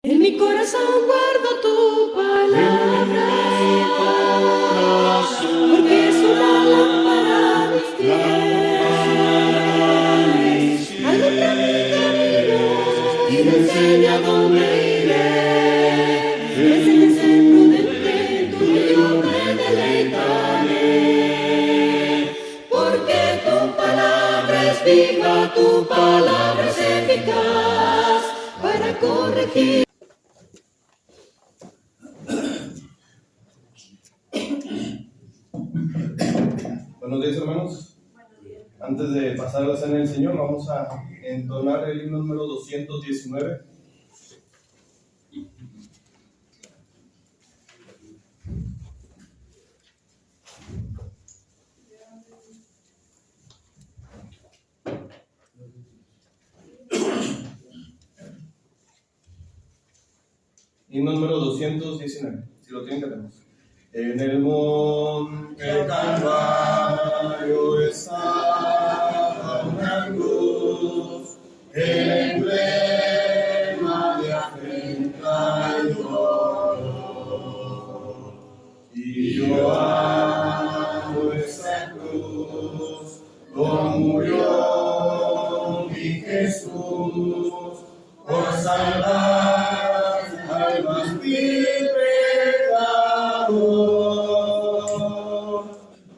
En mi corazón guardo tu palabra, porque es una lámpara a mis pies, alumbra mi camino y me enseña dónde iré. Me enseñas a ser prudente, tú y yo me deleitaré, porque tu palabra es viva, tu palabra es eficaz para corregir. Buenos días, hermanos. Antes de pasar a la cena del Señor, vamos a entonar el himno número 219. Himno número 219. Si lo tienen, cantemos. En el monte Calvario estaba una cruz, el emblema de afrenta y dolor. Y yo amo esa cruz, como murió mi Jesús, por salvar almas libres.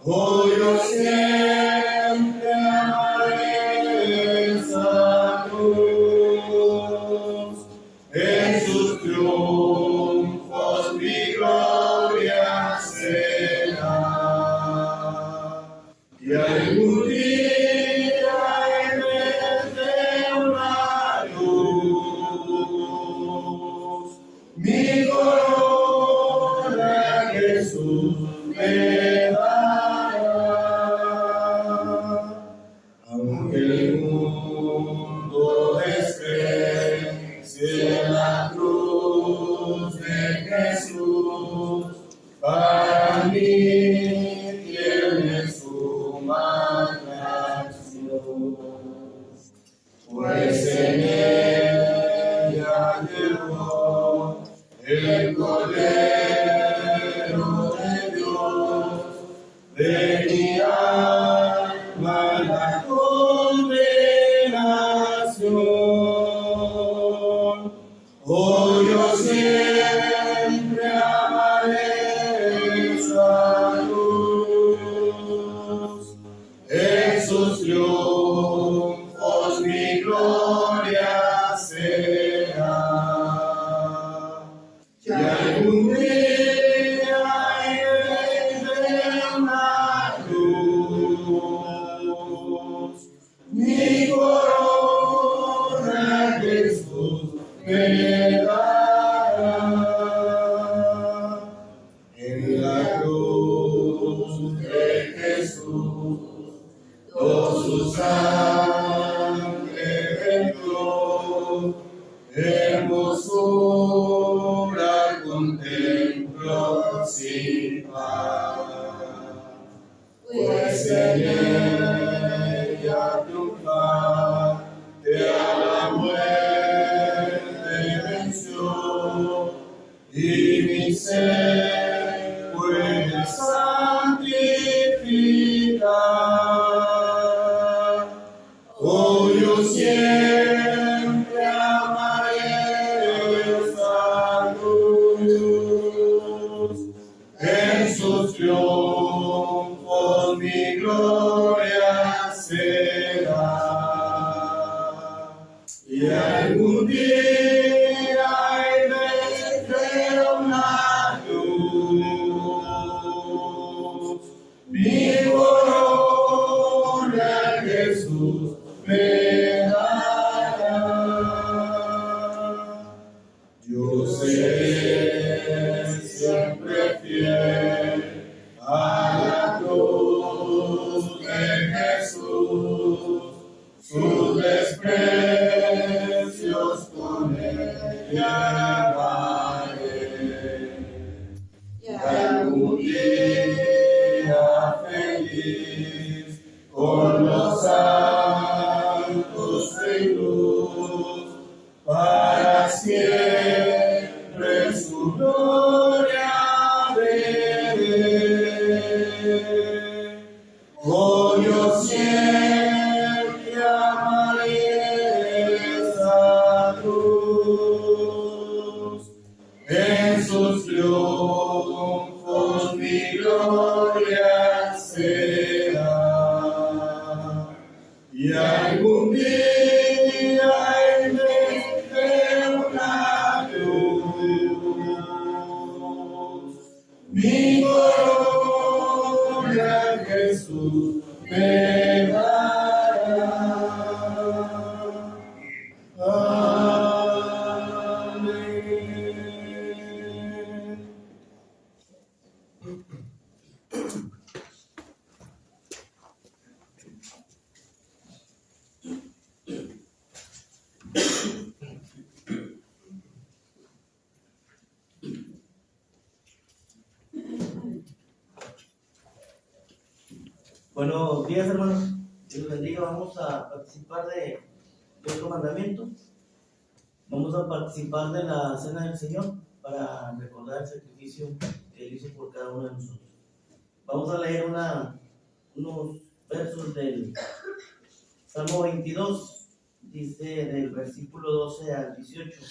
Hoy yo siempre amaré esa cruz, en sus triunfos mi gloria será. Y algún día en vez de una luz, mi corona Jesús me dará. Aunque el mundo desprecie la cruz de Jesús, para mí tiene suma atracción, pues en ella llegó el Cordero de Dios, de mi alma la condenación. Hoy yo siempre amaré esa luz, en sus triunfos mi gloria será. Y algún día en vez de una cruz, mi corona Jesús me dará. En la cruz de Jesús, todo su sangre vertió, hermosura contemplo sin par, pues en ella triunfante a la muerte venció, y mi ser puede santificar. Hoy yo siempre amaré esa luz, en sus triunfos mi gloria será. Y algún día en vez de una luz, mi corona Jesús me dará. Yo seré siempre fiel a la cruz de Jesús, sus desprecios con ella llevaré. Y algún día feliz con los santos en luz, para siempre Buenos días, hermanos. Dios los bendiga. Vamos a participar de otro mandamiento. Vamos a participar de la cena del Señor para recordar el sacrificio que Él hizo por cada uno de nosotros. Vamos a leer unos versos del Salmo 22, dice del versículo 12 al 18.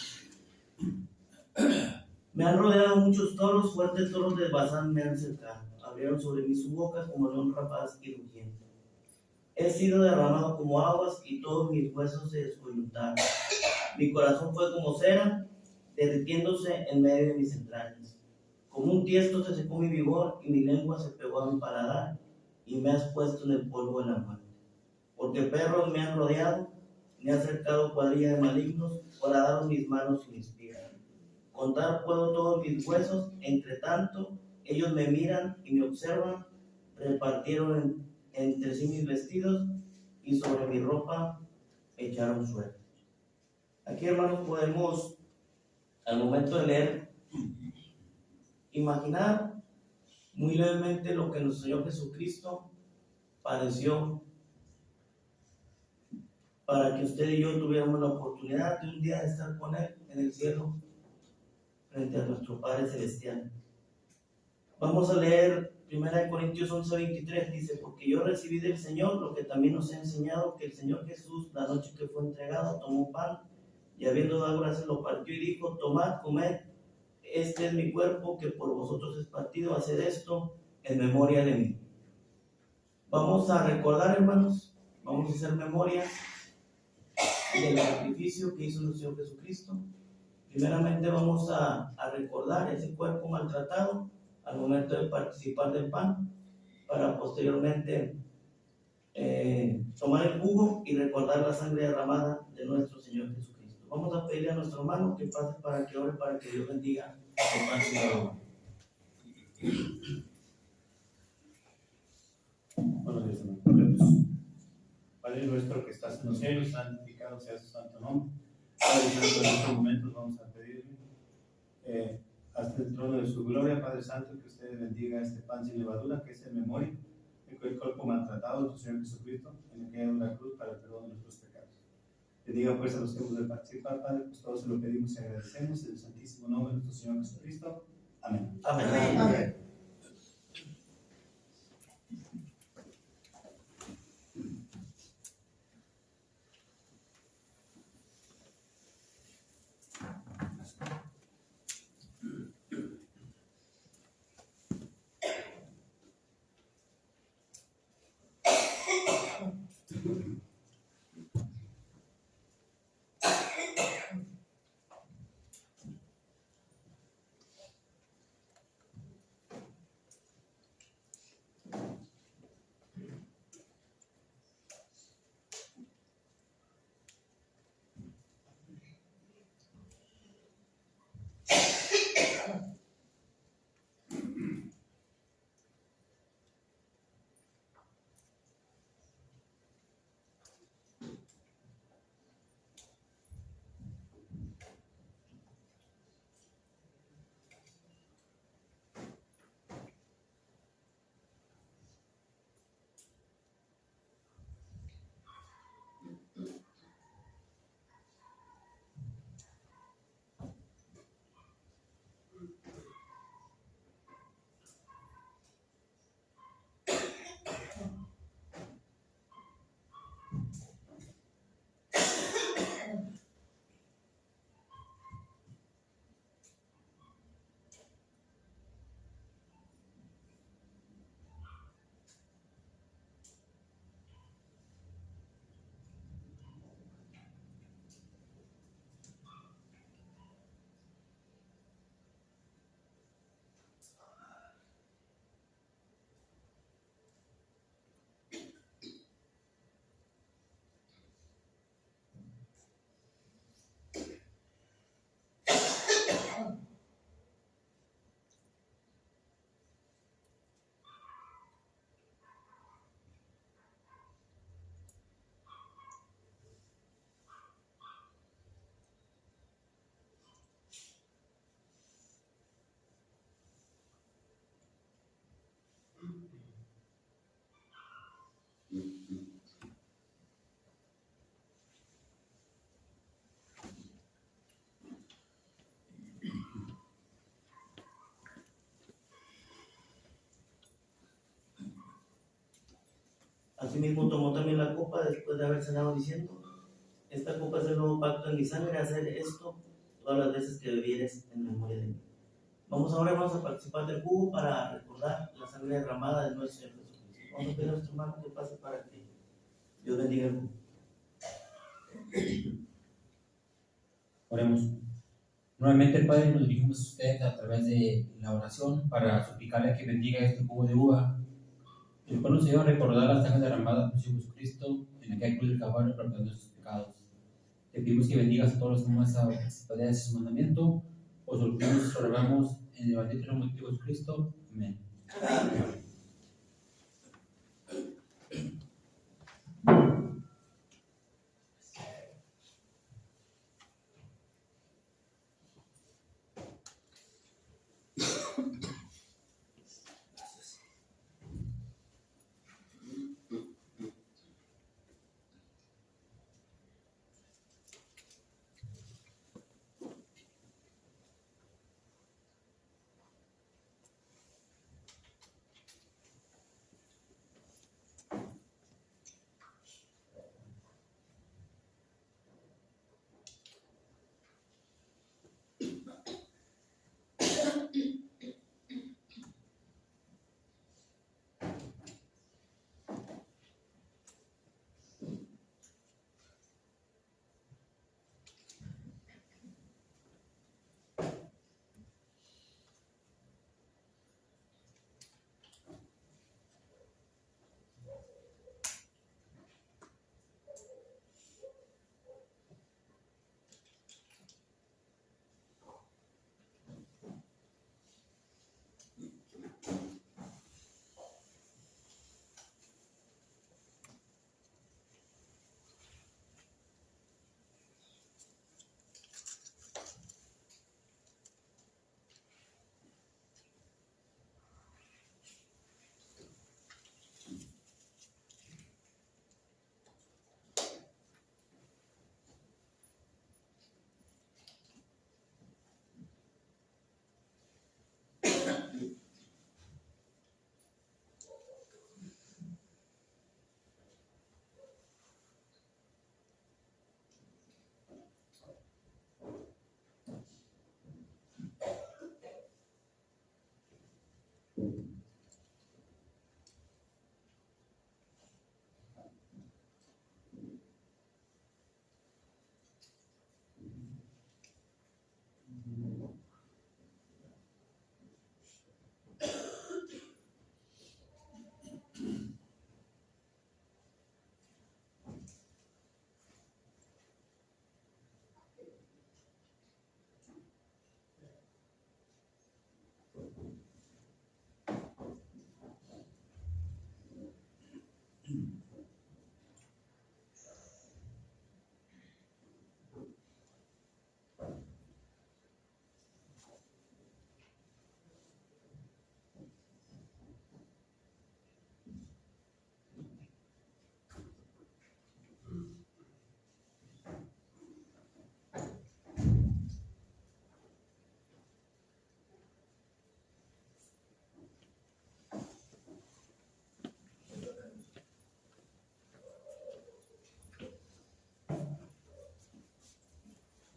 Me han rodeado muchos toros, fuertes toros de Bazán me han cercado. Abrieron sobre mí su boca como león rapaz y rugiente. He sido derramado como aguas y todos mis huesos se descoyuntaron. Mi corazón fue como cera, derritiéndose en medio de mis entrañas. Como un tiesto se secó mi vigor y mi lengua se pegó a mi paladar y me has puesto en el polvo de la muerte. Porque perros me han rodeado, me ha cercado cuadrilla de malignos, horadaron mis manos y mis pies. Contar puedo todos mis huesos, entre tanto ellos me miran y me observan, repartieron entre sí mis vestidos y sobre mi ropa echaron suerte. Aquí, hermanos, podemos, al momento de leer, imaginar muy levemente lo que nuestro Señor Jesucristo padeció para que usted y yo tuviéramos la oportunidad de un día de estar con Él en el cielo frente a nuestro Padre Celestial. Vamos a leer 1 Corintios 11:23, dice: porque yo recibí del Señor lo que también nos ha enseñado, que el Señor Jesús, la noche que fue entregado, tomó pan y habiendo dado gracias lo partió y dijo: tomad, comed, este es mi cuerpo que por vosotros es partido, haced esto en memoria de mí. Vamos a recordar, hermanos, vamos a hacer memoria del sacrificio que hizo nuestro Señor Jesucristo. Primeramente vamos a recordar ese cuerpo maltratado al momento de participar del pan, para posteriormente tomar el jugo y recordar la sangre derramada de nuestro Señor Jesucristo. Vamos a pedirle a nuestro hermano que pase para que ore, para que Dios bendiga el pan y la agua. Buenos días, hermanos. Padre nuestro que estás en los cielos, santificado sea su santo nombre. Padre Santo, en estos momentos vamos a pedirle hasta el trono de su gloria, Padre Santo, que usted bendiga este pan sin levadura, que es en memoria del cuerpo maltratado de nuestro Señor Jesucristo, en el que en la cruz para el perdón de nuestros pecados. Bendiga pues a los que hemos de participar, Padre, pues todos se lo pedimos y agradecemos en el santísimo nombre de nuestro Señor Jesucristo. Amén. Amén. Amén. Asimismo tomó también la copa después de haber cenado diciendo: esta copa es el nuevo pacto en mi sangre, hacer esto todas las veces que bebieres en memoria de mí. Vamos a participar del jugo para recordar la sangre derramada de nuestro Señor Jesucristo. Vamos a pedir a nuestro hermano que pase para que Dios bendiga el jugo. Oremos. Nuevamente, Padre, nos dirigimos a usted a través de la oración para suplicarle que bendiga este jugo de uva, el cual nos lleva a recordar la sangre derramada por Jesucristo en aquella cruz del Calvario para perdonar nuestros pecados. Te pedimos que bendigas a todos los que más participan de su mandamiento, os lo pedimos y rogamos en el bendito nombre de Jesucristo. Amén. Amén.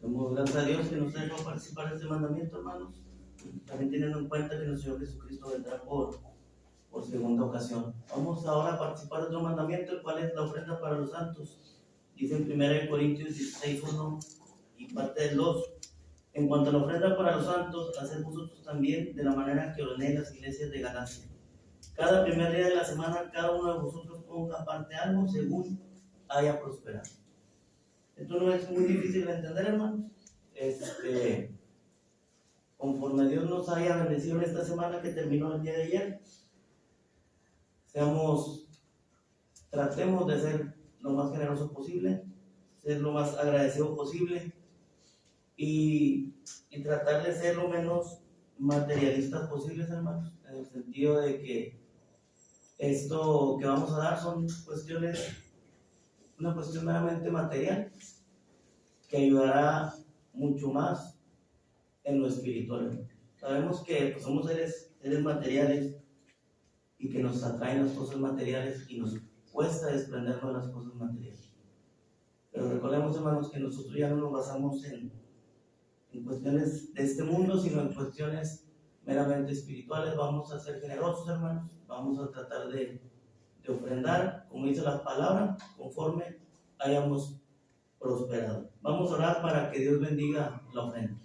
Damos gracias a Dios que nos ha dejado participar de este mandamiento, hermanos. También teniendo en cuenta que nuestro Señor Jesucristo vendrá por segunda ocasión. Vamos ahora a participar de otro mandamiento, el cual es la ofrenda para los santos. Dice en 1 Corintios 16:1 y parte del 2. En cuanto a la ofrenda para los santos, haced vosotros también de la manera que ordené las iglesias de Galacia. Cada primer día de la semana, cada uno de vosotros ponga aparte algo según haya prosperado. Esto no es muy difícil de entender, hermanos. Conforme Dios nos haya bendecido en esta semana que terminó el día de ayer, tratemos de ser lo más generoso posible, ser lo más agradecido posible y tratar de ser lo menos materialistas posibles, hermanos, en el sentido de que esto que vamos a dar son una cuestión meramente material que ayudará mucho más en lo espiritual. Sabemos que pues, somos seres materiales y que nos atraen las cosas materiales y nos cuesta desprendernos de las cosas materiales. Pero recordemos, hermanos, que nosotros ya no nos basamos en cuestiones de este mundo, sino en cuestiones meramente espirituales. Vamos a ser generosos, hermanos. Vamos a tratar de ofrendar, como dice la palabra, conforme hayamos prosperado. Vamos a orar para que Dios bendiga la ofrenda.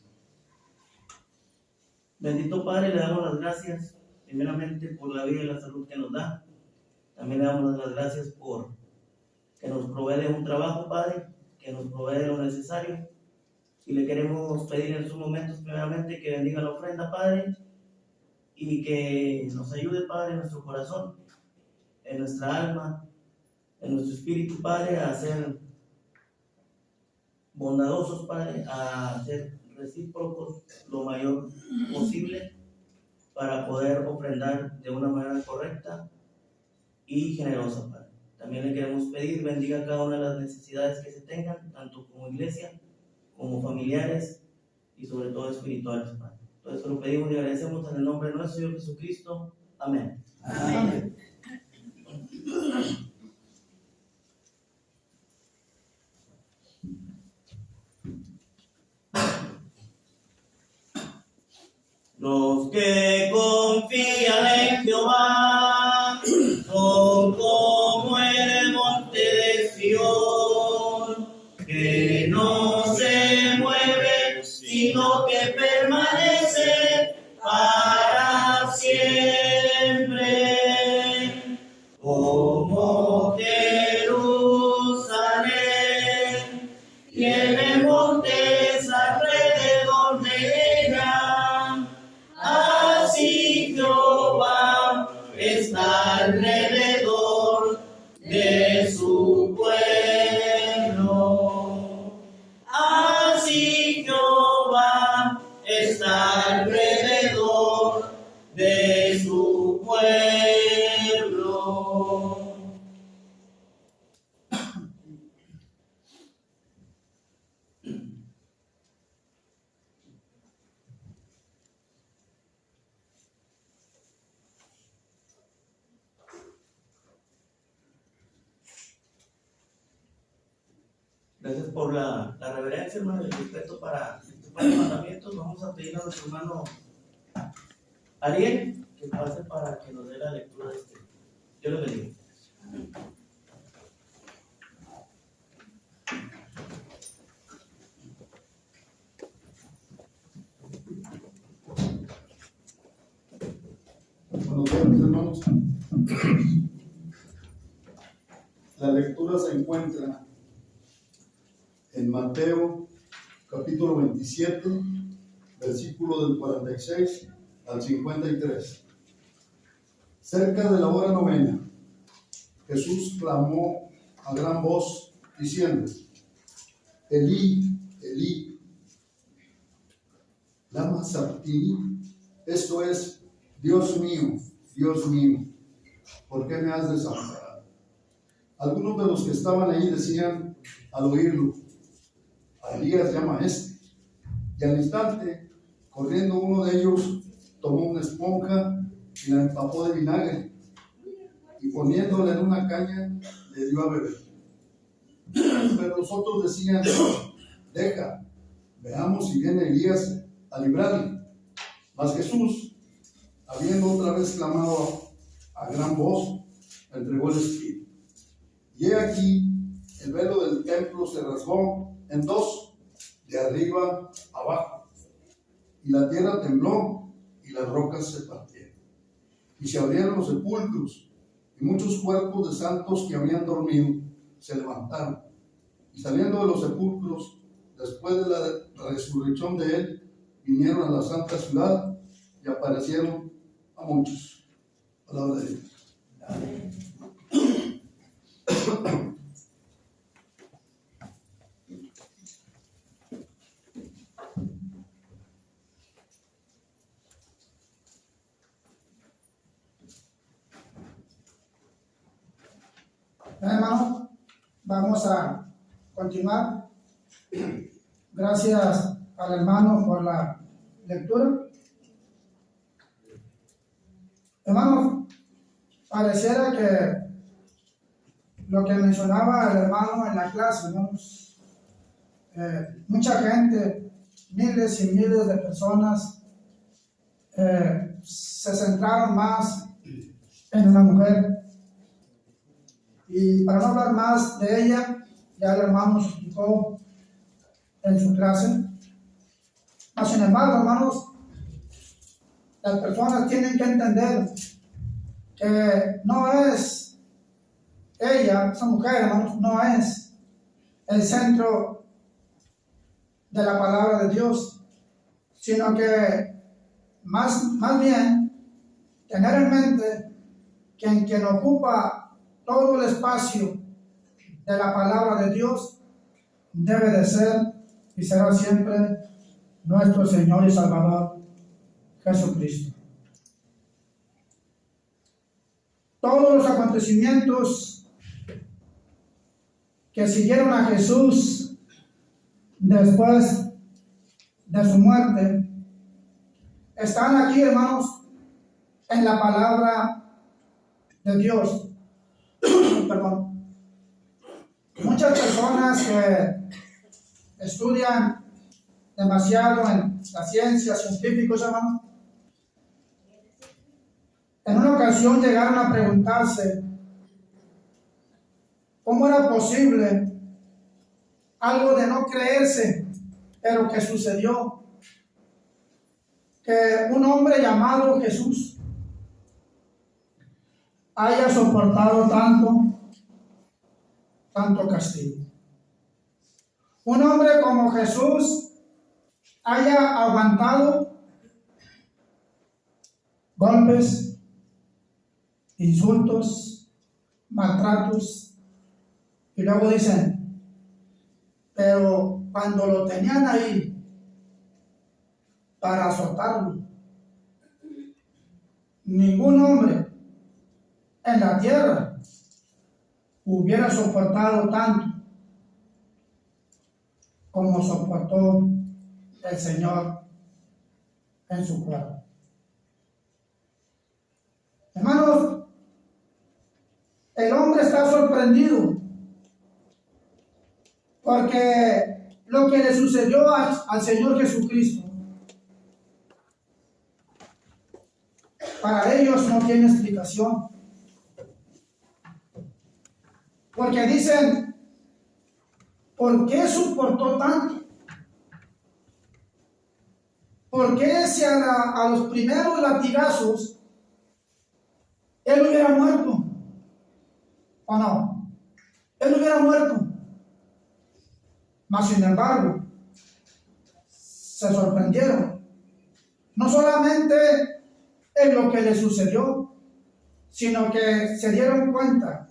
Bendito Padre, le damos las gracias primeramente por la vida y la salud que nos da. También le damos las gracias por que nos provee de un trabajo, Padre, que nos provee de lo necesario. Y le queremos pedir en sus momentos primeramente que bendiga la ofrenda, Padre, y que nos ayude, Padre, en nuestro corazón, en nuestra alma, en nuestro espíritu, Padre, a ser bondadosos, Padre, a ser recíprocos lo mayor posible para poder ofrendar de una manera correcta y generosa, Padre. También le queremos pedir, bendiga cada una de las necesidades que se tengan, tanto como iglesia, como familiares y sobre todo espirituales, Padre. Todo esto lo pedimos y agradecemos en el nombre de nuestro Señor Jesucristo. Amén. Amén. Los que confían en Jehová son como el monte de Sión, que no se mueve, sino que permanece para siempre. Como Jerusalén tiene montes alrededor de ella, así Jehová está alrededor de su pueblo. Así Jehová está alrededor de su pueblo. Gracias por la reverencia, hermano, y el respeto para los mandamientos. Vamos a pedir a nuestro hermano Ariel que pase para que nos dé la lectura de este. Yo lo bendiga. Buenos días, mis hermanos. La lectura se encuentra en Mateo, capítulo 27, versículo del 46 al 53. Cerca de la hora novena, Jesús clamó a gran voz, diciendo: Elí, Elí, lama sabachthani. Esto es: Dios mío, ¿por qué me has desamparado? Algunos de los que estaban ahí decían al oírlo: a Elías llama a este. Y al instante, corriendo uno de ellos, tomó una esponja y la empapó de vinagre, y poniéndola en una caña, le dio a beber. Pero los otros decían: deja, veamos si viene Elías a librarle. Mas Jesús, habiendo otra vez clamado a gran voz, entregó el espíritu. Y he aquí, el velo del templo se rasgó en dos, de arriba abajo, y la tierra tembló, y las rocas se partieron. Y se abrieron los sepulcros, y muchos cuerpos de santos que habían dormido se levantaron. Y saliendo de los sepulcros, después de la resurrección de él, vinieron a la santa ciudad y aparecieron a muchos. Palabra de Dios. Amén. Hermanos, vamos a continuar. Gracias al hermano por la lectura. Hermanos, pareciera que lo que mencionaba el hermano en la clase, hermanos, mucha gente, miles y miles de personas se centraron más en una mujer. Y para no hablar más de ella, ya el hermano nos explicó en su clase. Mas, sin embargo, hermanos, las personas tienen que entender que no es ella, esa mujer, hermanos, no es el centro de la palabra de Dios, sino que más bien tener en mente que quien ocupa todo el espacio de la palabra de Dios debe de ser y será siempre nuestro Señor y Salvador Jesucristo. Todos los acontecimientos que siguieron a Jesús después de su muerte están aquí, hermanos, en la palabra de Dios. Perdón. Muchas personas que estudian demasiado en la ciencia, científicos, hermanos, en una ocasión llegaron a preguntarse cómo era posible algo de no creerse, pero que sucedió, que un hombre llamado Jesús haya soportado tanto castigo. Un hombre como Jesús haya aguantado golpes, insultos, maltratos, y luego dicen, pero cuando lo tenían ahí para azotarlo, ningún hombre en la tierra hubiera soportado tanto como soportó el Señor en su cuerpo. Hermanos, el hombre está sorprendido porque lo que le sucedió al Señor Jesucristo, para ellos no tiene explicación. Porque dicen, ¿por qué soportó tanto? ¿Por qué si a los primeros latigazos él hubiera muerto? ¿O no? Él hubiera muerto. Mas, sin embargo, se sorprendieron. No solamente en lo que le sucedió, sino que se dieron cuenta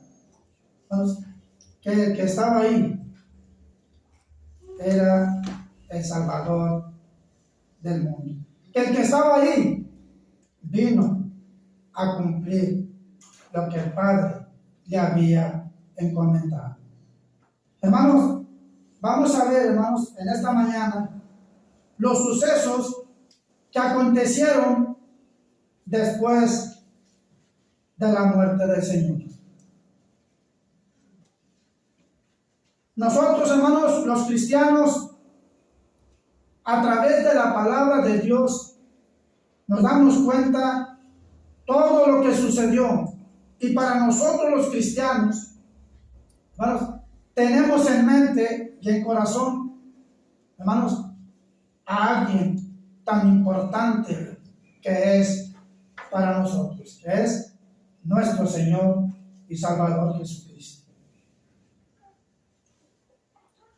que el que estaba ahí era el Salvador del mundo. Que el que estaba ahí vino a cumplir lo que el Padre le había encomendado. Hermanos, vamos a ver, hermanos, en esta mañana los sucesos que acontecieron después de la muerte del Señor. Nosotros, hermanos, los cristianos, a través de la palabra de Dios, nos damos cuenta todo lo que sucedió. Y para nosotros los cristianos, hermanos, tenemos en mente y en corazón, hermanos, a alguien tan importante que es para nosotros, que es nuestro Señor y Salvador Jesucristo.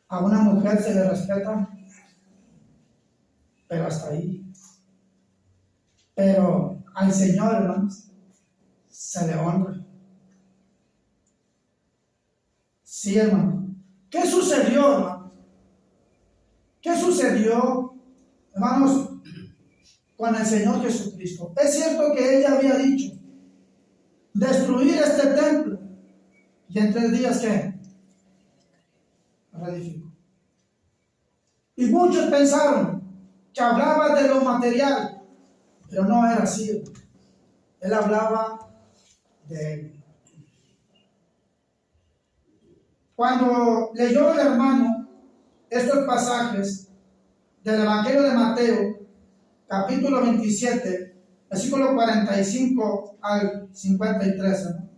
A una mujer se le respeta, pero hasta ahí. Pero al Señor, hermanos, se le honra. Sí, hermano. ¿Qué sucedió, hermanos? ¿Qué sucedió, hermanos, con el Señor Jesucristo? Es cierto que ella había dicho, destruir este templo, y en 3 días, ¿qué? Reedifico. Y muchos pensaron que hablaba de lo material, pero no era así. Él hablaba de él. Cuando leyó el hermano estos pasajes del Evangelio de Mateo, capítulo 27, versículo 45 al 53, ¿no?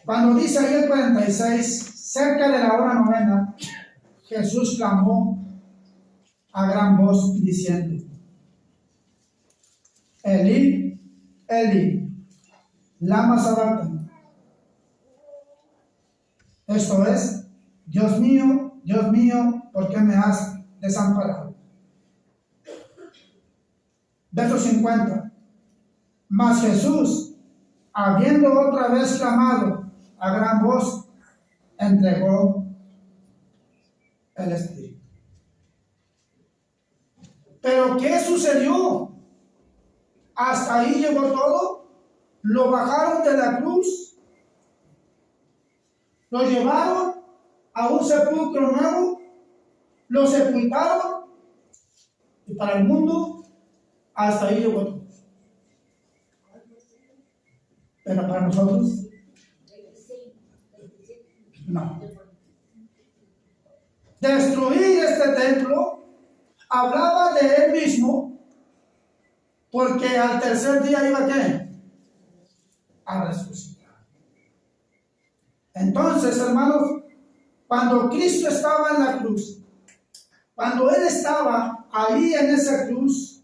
Cuando dice ahí el 46, cerca de la hora novena, Jesús clamó a gran voz diciendo: Elí, Elí, lama sabactani. Esto es: Dios mío, ¿por qué me has desamparado? Verso 50. Mas Jesús, habiendo otra vez clamado a gran voz, entregó el Espíritu. Pero ¿qué sucedió? Hasta ahí llegó todo. Lo bajaron de la cruz, lo llevaron a un sepulcro nuevo, lo sepultaron, y para el mundo hasta ahí llegó todo. Pero para nosotros no. Destruir este templo hablaba de él mismo, porque al tercer día iba ¿qué? A resucitar. Entonces, hermanos, cuando Cristo estaba en la cruz, cuando Él estaba ahí en esa cruz,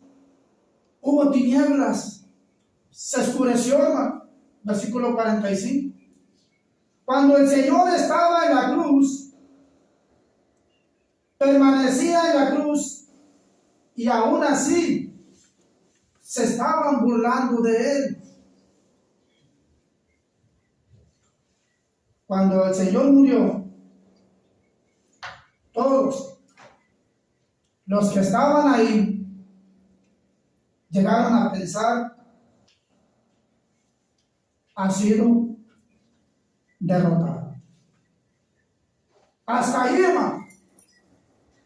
hubo tinieblas, se oscureció, hermano. Versículo 45. Cuando el Señor estaba en la cruz, permanecía en la cruz, y aún así se estaban burlando de Él. Cuando el Señor murió, todos los que estaban ahí llegaron a pensar: ha sido derrotado. Hasta ahí, hermano.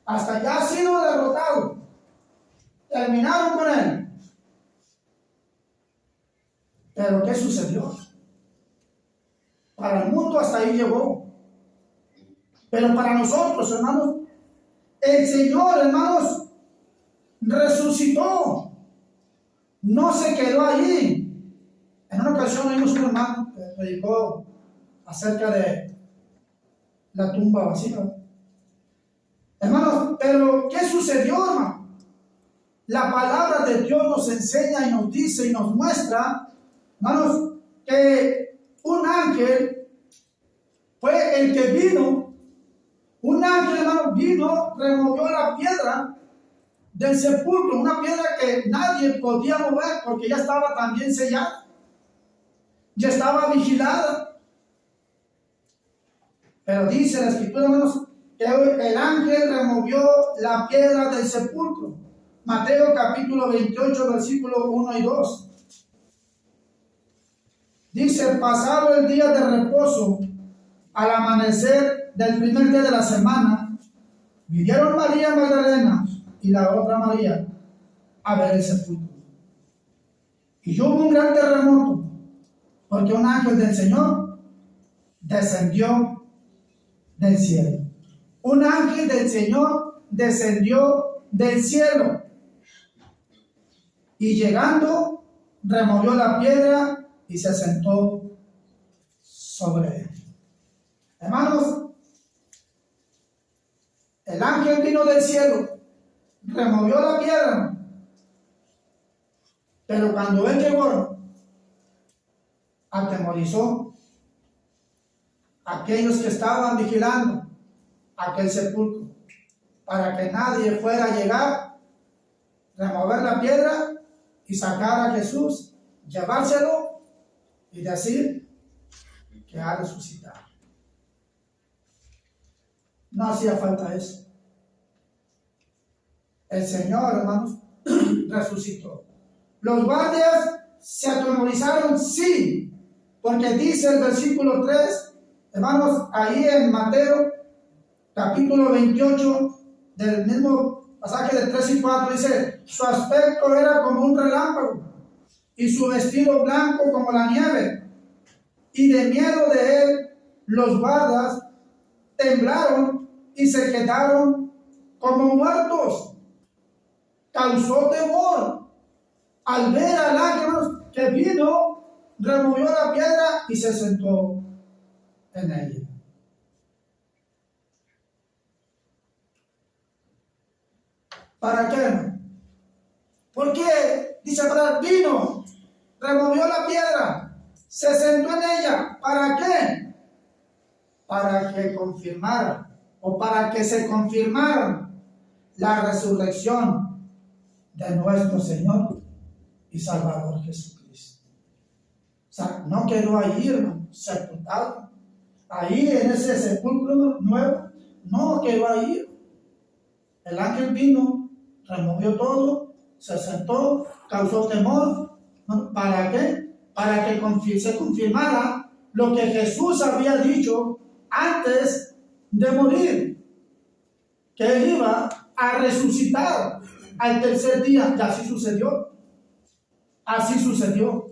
Hasta allá ha sido derrotado. Terminaron con él. Pero ¿qué sucedió? Para el mundo hasta ahí llegó. Pero para nosotros, hermanos, el Señor, hermanos, resucitó. No se quedó allí. En una ocasión vimos un hermano que predicó acerca de la tumba vacía. Hermanos, pero ¿qué sucedió, hermano? La palabra de Dios nos enseña y nos dice y nos muestra, hermanos, que un ángel fue el que vino. Un ángel, hermano, vino, removió la piedra del sepulcro, una piedra que nadie podía mover porque ya estaba también sellada, ya estaba vigilada. Pero dice la Escritura, hermanos, que el ángel removió la piedra del sepulcro. Mateo capítulo 28, versículos 1 y 2. Dice: pasado el día de reposo, al amanecer del primer día de la semana, vinieron María Magdalena y la otra María a ver el sepulcro. Y hubo un gran terremoto, porque un ángel del Señor descendió del cielo. Un ángel del Señor descendió del cielo, y llegando, removió la piedra y se sentó sobre él. Hermanos, el ángel vino del cielo, removió la piedra, pero cuando él llegó, atemorizó a aquellos que estaban vigilando aquel sepulcro, para que nadie fuera a llegar, remover la piedra y sacar a Jesús, llevárselo y decir que ha resucitado. No hacía falta eso. El Señor, hermanos, resucitó. Los guardias se atemorizaron, sí, porque dice el versículo 3, hermanos, ahí en Mateo capítulo 28, del mismo pasaje de 3 y 4, dice: su aspecto era como un relámpago y su vestido blanco como la nieve, y de miedo de él los guardas temblaron y se quedaron como muertos. Causó temor al ver al ángel que vino, removió la piedra y se sentó en ella. ¿Para qué? Porque dice, vino, removió la piedra, se sentó en ella. ¿Para qué? Para que confirmara, o para que se confirmara la resurrección de nuestro Señor y Salvador Jesucristo. O sea, no quedó ahí, hermano, sepultado. Ahí en ese sepulcro nuevo, no quedó ahí. El ángel vino, removió todo, se sentó, causó temor. ¿Para qué? Para que se confirmara lo que Jesús había dicho antes de morir, que él iba a resucitar al tercer día. Y así sucedió. Así sucedió.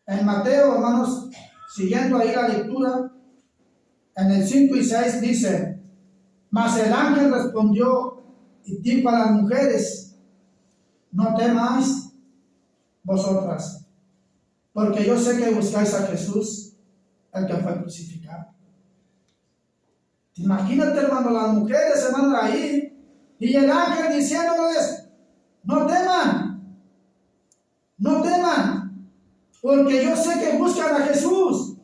En Mateo, hermanos, siguiendo ahí la lectura, en el 5 y 6 dice: mas el ángel respondió y dijo a las mujeres: no temáis vosotras, porque yo sé que buscáis a Jesús, el que fue crucificado. Imagínate, hermano, las mujeres, hermano, ahí, y el ángel diciéndoles: no teman, no teman, porque yo sé que buscan a Jesús,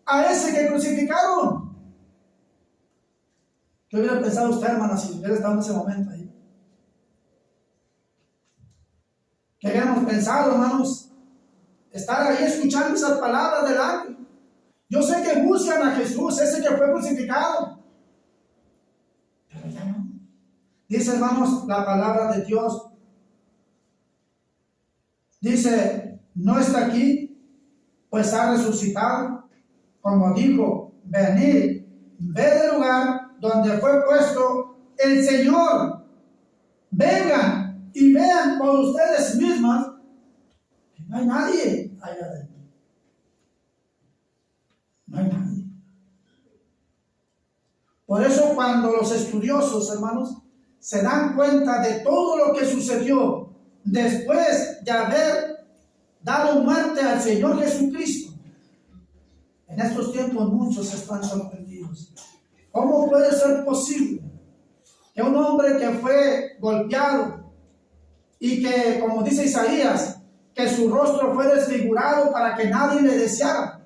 a ese que crucificaron. ¿Qué hubiera pensado usted, hermana, si hubiera estado en ese momento ahí? ¿Qué hubiéramos pensado, hermanos? Estar ahí escuchando esas palabras del ángel. Yo sé que buscan a Jesús, ese que fue crucificado. Pero ya no. Dice, hermanos, la palabra de Dios. Dice: no está aquí, pues ha resucitado. Como dijo: venid, ved el lugar donde fue puesto el Señor. Vengan y vean por ustedes mismas que no hay nadie allá adentro. No hay nadie. Por eso, cuando los estudiosos, hermanos, se dan cuenta de todo lo que sucedió después de haber dado muerte al Señor Jesucristo, en estos tiempos muchos están sorprendidos. ¿Cómo puede ser posible que un hombre que fue golpeado y que, como dice Isaías, que su rostro fue desfigurado para que nadie le deseara?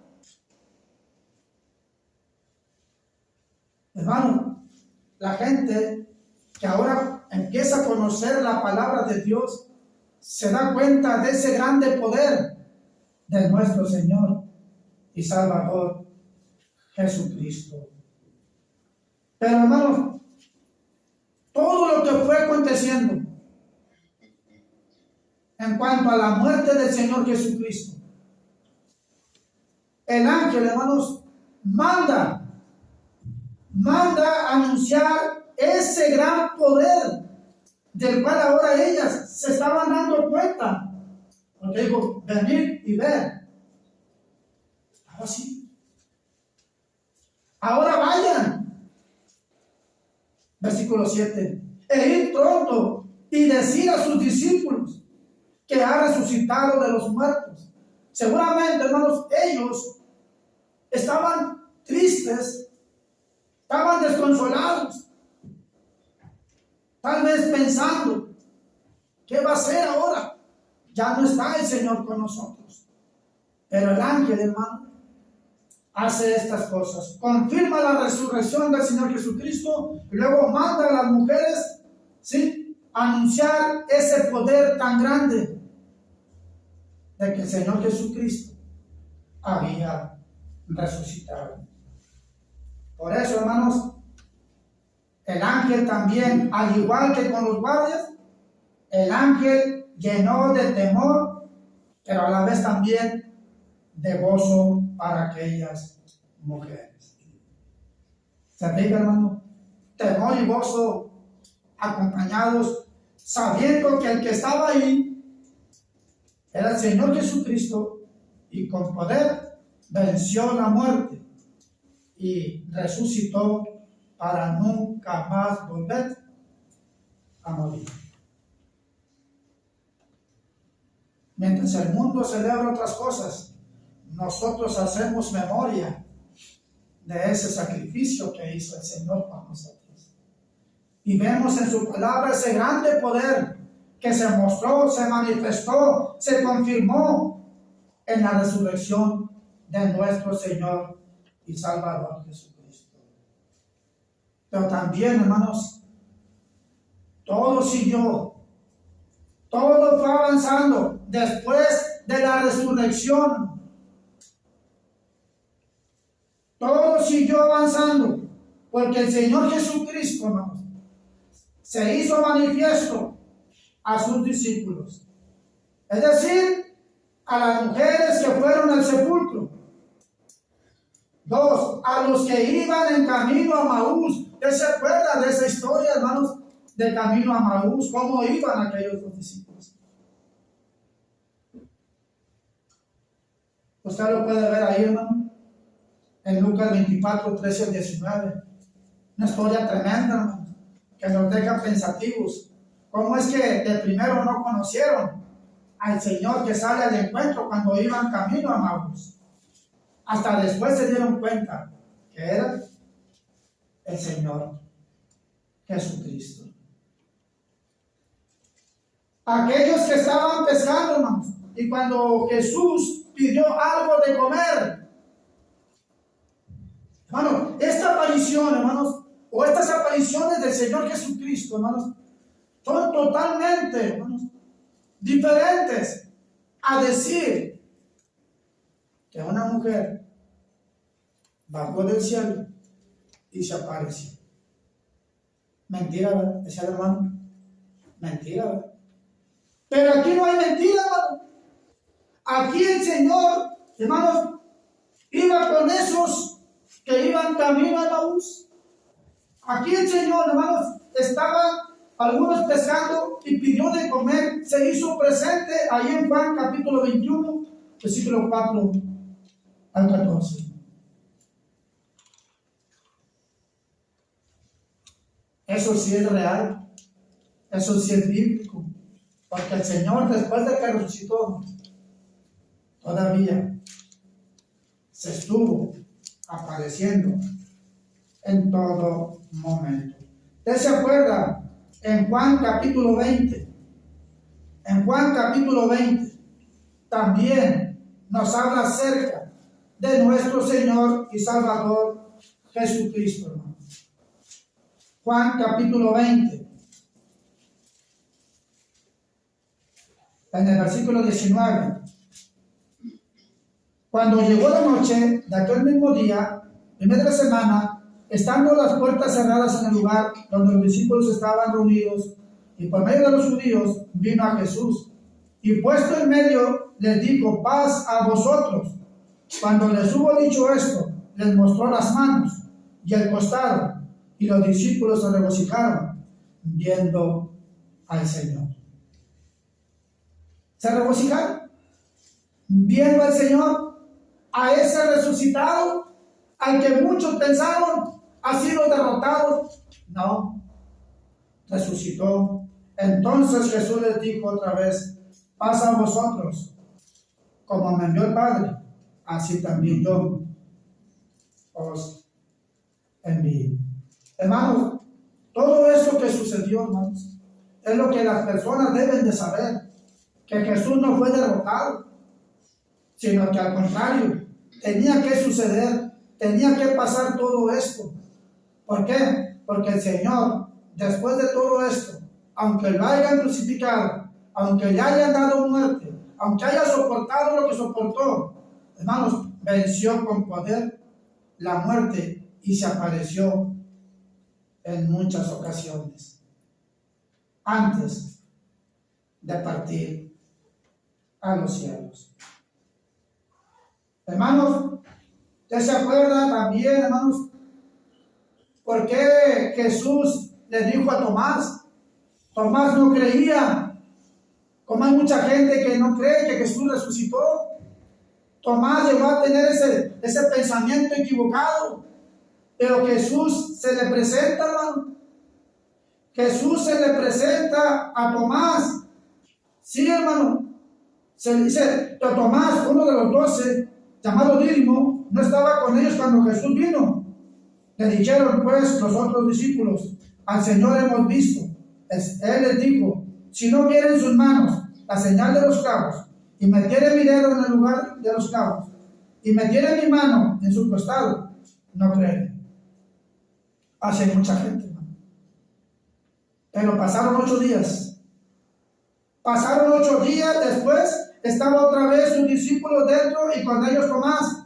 Hermano, la gente que ahora empieza a conocer la palabra de Dios se da cuenta de ese grande poder de nuestro Señor y Salvador Jesucristo. Pero, hermanos, todo lo que fue aconteciendo en cuanto a la muerte del Señor Jesucristo, el ángel, hermanos, manda a anunciar ese gran poder del cual ahora ellas se estaban dando cuenta, porque dijo: venid y ver. Ahora sí, ahora vayan. Versículo 7: e id pronto y decid a sus discípulos que ha resucitado de los muertos. Seguramente, hermanos, ellos estaban tristes, estaban desconsolados, tal vez pensando: ¿qué va a hacer ahora? Ya no está el Señor con nosotros. Pero el ángel, hermano, hace estas cosas: confirma la resurrección del Señor Jesucristo y luego manda a las mujeres, ¿sí?, anunciar ese poder tan grande de que el Señor Jesucristo había resucitado. Por eso, hermanos, el ángel también, al igual que con los guardias, el ángel llenó de temor, pero a la vez también de gozo para aquellas mujeres. ¿Se fija, hermano? Temor y gozo acompañados, sabiendo que el que estaba ahí era el Señor Jesucristo, y con poder venció la muerte y resucitó para nunca más volver a morir. Mientras el mundo celebra otras cosas, nosotros hacemos memoria de ese sacrificio que hizo el Señor por nosotros. Y vemos en su palabra ese grande poder que se mostró, se manifestó, se confirmó en la resurrección de nuestro Señor y Salvador Jesucristo. Pero también, hermanos, todo siguió, todo fue avanzando después de la resurrección. Todo siguió avanzando, porque el Señor Jesucristo, hermanos, se hizo manifiesto a sus discípulos. Es decir, a las mujeres que fueron al sepulcro. 2, a los que iban en camino a Maús. ¿Usted se acuerda de esa historia, hermanos, de camino a Maús? ¿Cómo iban aquellos dos discípulos? Usted lo puede ver ahí, hermano, en Lucas 24, 13 al 19. Una historia tremenda, hermano, que nos deja pensativos. ¿Cómo es que de primero no conocieron al Señor que sale al encuentro cuando iban camino a Maús? Hasta después se dieron cuenta que era el Señor Jesucristo. Aquellos que estaban pescando, hermanos, y cuando Jesús pidió algo de comer, hermano, esta aparición, hermanos, o estas apariciones del Señor Jesucristo, hermanos, son totalmente, hermanos, diferentes a decir que una mujer bajó del cielo y se apareció. Mentira, ¿verdad? Decía el hermano. Mentira, ¿verdad? Pero aquí no hay mentira, hermano. Aquí el Señor, hermanos, iba con esos que iban camino a Maús. Aquí el Señor, hermanos, estaban algunos pescando y pidió de comer. Se hizo presente ahí en Juan capítulo 21, versículo 4 al 14. Eso sí es real, eso sí es bíblico, porque el Señor, después de que resucitó, todavía se estuvo apareciendo en todo momento. ¿Usted se acuerda? En Juan capítulo 20, en Juan capítulo 20, también nos habla acerca de nuestro Señor y Salvador Jesucristo, hermano. Juan capítulo 20, en el versículo 19. Cuando llegó la noche de aquel mismo día, primera de la semana, estando las puertas cerradas en el lugar donde los discípulos estaban reunidos, y por medio de los judíos vino a Jesús, y puesto en medio les dijo: paz a vosotros. Cuando les hubo dicho esto, les mostró las manos y el costado, y los discípulos se regocijaron viendo al Señor. ¿Se regocijaron viendo al Señor? A ese resucitado, al que muchos pensaron ha sido derrotado. No, resucitó. Entonces Jesús les dijo otra vez: paz a vosotros. Como me envió el Padre, así también yo os envío. Hermanos, todo esto que sucedió, hermanos, es lo que las personas deben de saber: que Jesús no fue derrotado, sino que al contrario, tenía que suceder, tenía que pasar todo esto. ¿Por qué? Porque el Señor, después de todo esto, aunque lo hayan crucificado, aunque le hayan dado muerte, aunque haya soportado lo que soportó, hermanos, venció con poder la muerte y se apareció en muchas ocasiones antes de partir a los cielos. Hermanos, ¿usted se acuerda también, hermanos, por qué Jesús le dijo a Tomás? Tomás no creía Como hay mucha gente que no cree que Jesús resucitó, Tomás llegó a tener ese pensamiento equivocado. Pero Jesús se le presenta, hermano. Jesús se le presenta a Tomás. Sí, hermano. Se dice que Tomás, uno de los 12, llamado Dídimo, no estaba con ellos cuando Jesús vino. Le dijeron pues los otros discípulos: al Señor hemos visto. Él les dijo: si no viera en sus manos la señal de los clavos, y metiere mi dedo en el lugar de los clavos, y metiere mi mano en su costado, no creeré. Así hay mucha gente, hermano. Pero pasaron 8 días. Pasaron 8 días después. Estaba otra vez sus discípulos dentro y con ellos Tomás.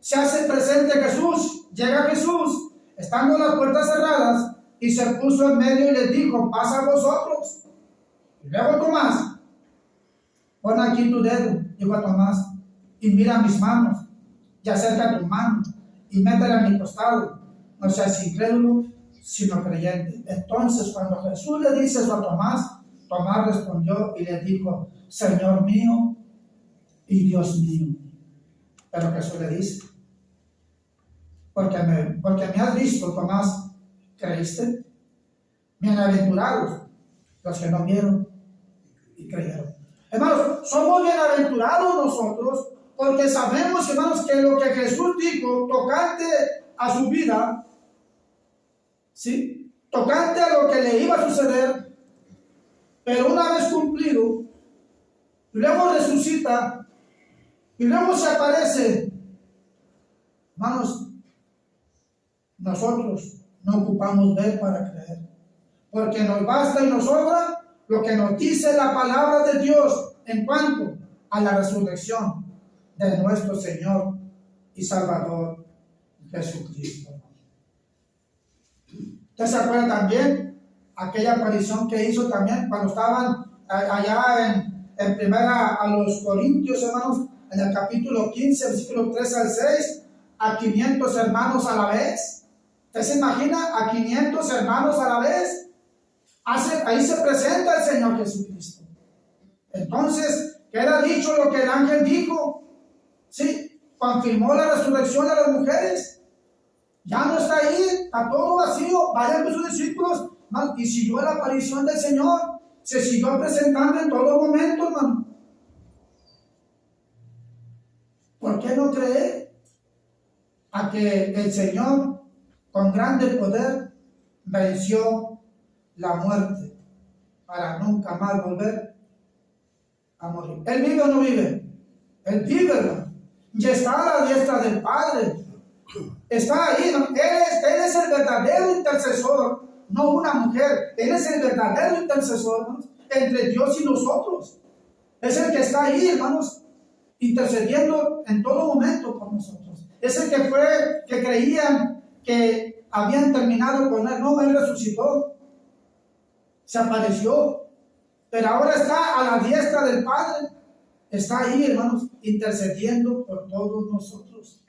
Se hace presente Jesús. Llega Jesús, estando las puertas cerradas, y se puso en medio y les dijo: pasa a vosotros. Y luego Tomás: pon aquí tu dedo, dijo a Tomás, y mira mis manos, y acerca tu mano, y métela en mi costado. No seas incrédulo, sino creyente. Entonces, cuando Jesús le dice eso a Tomás, Tomás respondió y le dijo: Señor mío y Dios mío. Pero Jesús le dice: porque me has visto, Tomás, ¿creíste? Bienaventurados los que no vieron y creyeron. Hermanos, somos bienaventurados nosotros porque sabemos, hermanos, que lo que Jesús dijo tocante a su vida, ¿sí?, tocante a lo que le iba a suceder, pero una vez cumplido, luego resucita y luego se aparece. Hermanos, nosotros no ocupamos ver para creer, porque nos basta y nos sobra lo que nos dice la palabra de Dios en cuanto a la resurrección de nuestro Señor y Salvador Jesucristo. ¿Usted se acuerda también aquella aparición que hizo también cuando estaban allá en primera a los Corintios, hermanos, en el capítulo 15, versículo 3 al 6, a 500 hermanos a la vez? ¿Usted se imagina a 500 hermanos a la vez? Ahí se presenta el Señor Jesucristo. Entonces, queda dicho lo que el ángel dijo. Sí, confirmó la resurrección de las mujeres. Ya no está ahí, está todo vacío. Vayan con sus discípulos, y siguió la aparición del Señor. Se siguió presentando en todo momento, hermano. ¿Por qué no creer a que el Señor, con grande poder, venció la muerte para nunca más volver a morir? ¿Él vive o no vive? Él vive, hermano. Y está a la diestra del Padre. Está ahí, ¿no? Él es el verdadero intercesor, no una mujer. Él es el verdadero intercesor, hermanos, entre Dios y nosotros. Es el que está ahí, hermanos, intercediendo en todo momento por nosotros. Es el que creían que habían terminado con él. No, él resucitó, se apareció, pero ahora está a la diestra del Padre. Está ahí, hermanos, intercediendo por todos nosotros,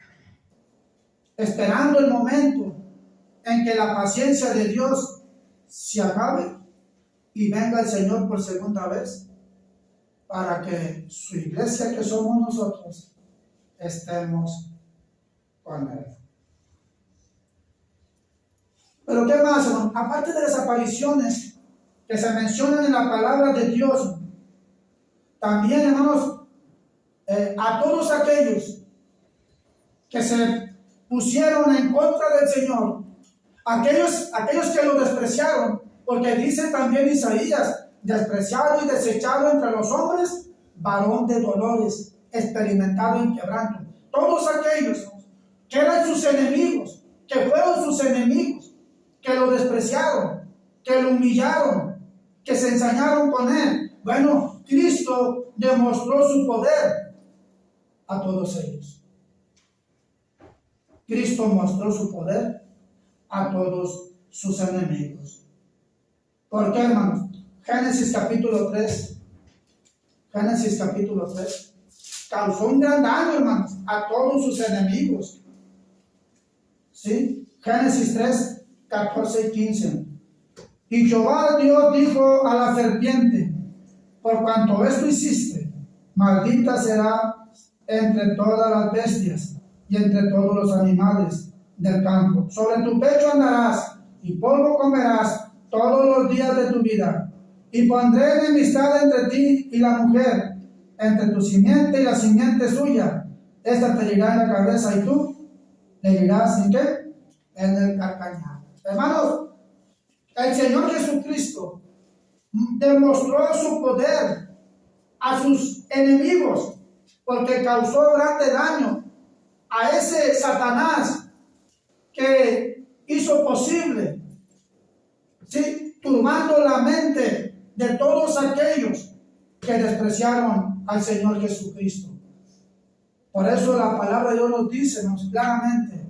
esperando el momento en que la paciencia de Dios se acabe y venga el Señor por segunda vez, para que su iglesia, que somos nosotros, estemos con Él. Pero ¿qué más, hermano? Aparte de las apariciones que se mencionan en la palabra de Dios, también, hermanos, a todos aquellos que se pusieron en contra del Señor, aquellos que lo despreciaron, porque dice también Isaías: despreciado y desechado entre los hombres, varón de dolores, experimentado en quebranto. Todos aquellos que eran sus enemigos, que fueron sus enemigos, que lo despreciaron, que lo humillaron, que se ensañaron con él. Bueno, Cristo demostró su poder a todos ellos. Cristo mostró su poder a todos sus enemigos. ¿Por qué, hermanos? Génesis capítulo 3 causó un gran daño, hermanos, a todos sus enemigos. ¿Sí? Génesis 3, 14 y 15. Y Jehová Dios dijo a la serpiente: por cuanto esto hiciste, maldita será entre todas las bestias y entre todos los animales del campo. Sobre tu pecho andarás y polvo comerás todos los días de tu vida. Y pondré enemistad entre ti y la mujer, entre tu simiente y la simiente suya. Esta te herirá en la cabeza y tú le herirás ¿en qué? En el calcañar. Hermanos, el Señor Jesucristo demostró su poder a sus enemigos porque causó grande daño a ese Satanás que hizo posible, ¿sí?, turbando la mente de todos aquellos que despreciaron al Señor Jesucristo. Por eso la palabra de Dios nos dice claramente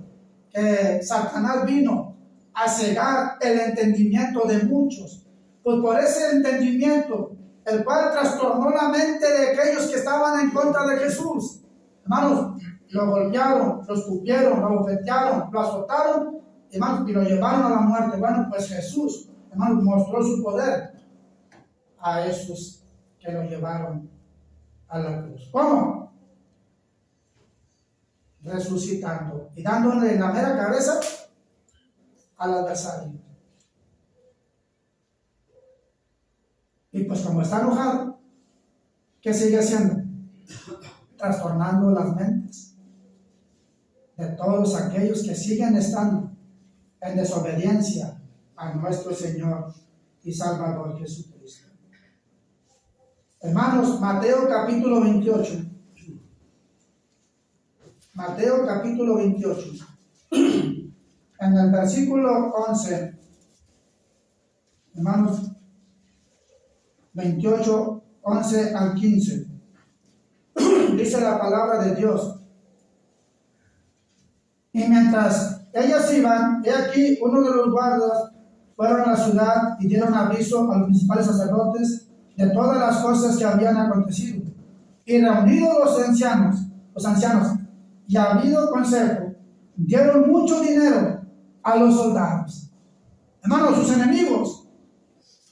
que Satanás vino a cegar el entendimiento de muchos, pues por ese entendimiento, el cual trastornó la mente de aquellos que estaban en contra de Jesús. Hermanos, lo golpearon, lo escupieron, lo bofetearon, lo azotaron, hermanos, y lo llevaron a la muerte. Bueno, pues Jesús, hermanos, mostró su poder a esos que lo llevaron a la cruz. ¿Cómo? Resucitando y dándole en la mera cabeza al adversario. Y pues como está enojado, ¿qué sigue haciendo? Trastornando las mentes de todos aquellos que siguen estando en desobediencia a nuestro Señor y Salvador Jesucristo. Hermanos, Mateo capítulo 28. Mateo capítulo 28. En el versículo 11. Hermanos, 28, 11 al 15. Dice la palabra de Dios. Y mientras ellas iban, he aquí uno de los guardas fueron a la ciudad y dieron aviso a los principales sacerdotes de todas las cosas que habían acontecido. Y reunidos los ancianos, y habido consejo, dieron mucho dinero a los soldados. Hermanos, sus enemigos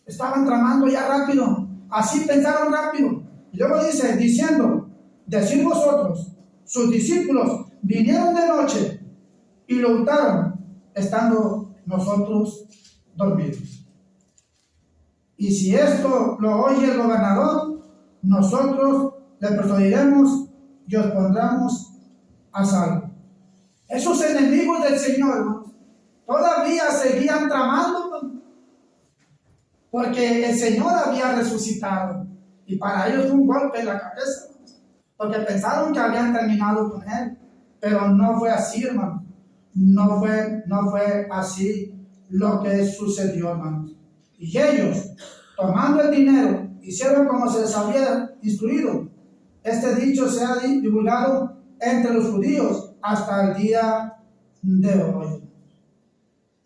estaban tramando ya rápido, así pensaron rápido. Y luego dice, diciendo, decid vosotros, sus discípulos vinieron de noche y lo hurtaron, estando nosotros dormidos. Y si esto lo oye el gobernador, nosotros le persuadiremos y os pondremos a salvo. Esos enemigos del Señor, hermanos, todavía seguían tramando, porque el Señor había resucitado, y para ellos fue un golpe en la cabeza, porque pensaron que habían terminado con Él, pero no fue así, hermano. No fue así lo que sucedió, hermanos. Y ellos, tomando el dinero, hicieron como se les había instruido. Este dicho se ha divulgado entre los judíos hasta el día de hoy.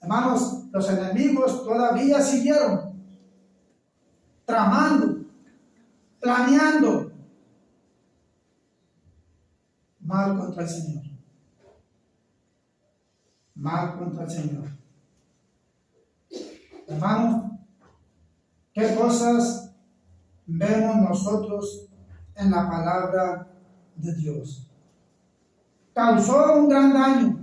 Hermanos, los enemigos todavía siguieron tramando, planeando mal contra el Señor. Mal contra el Señor. Hermanos, ¿qué cosas vemos nosotros en la palabra de Dios? Causó un gran daño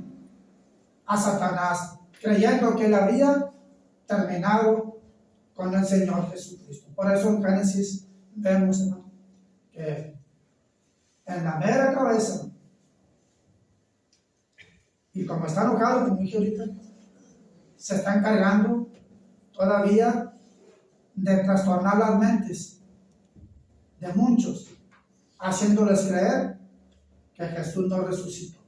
a Satanás, creyendo que él había terminado con el Señor Jesucristo. Por eso en Génesis vemos, hermano, que en la mera cabeza, y como está enojado, como dije ahorita, se está encargando todavía de trastornar las mentes de muchos, haciéndoles creer que Jesús no resucitó.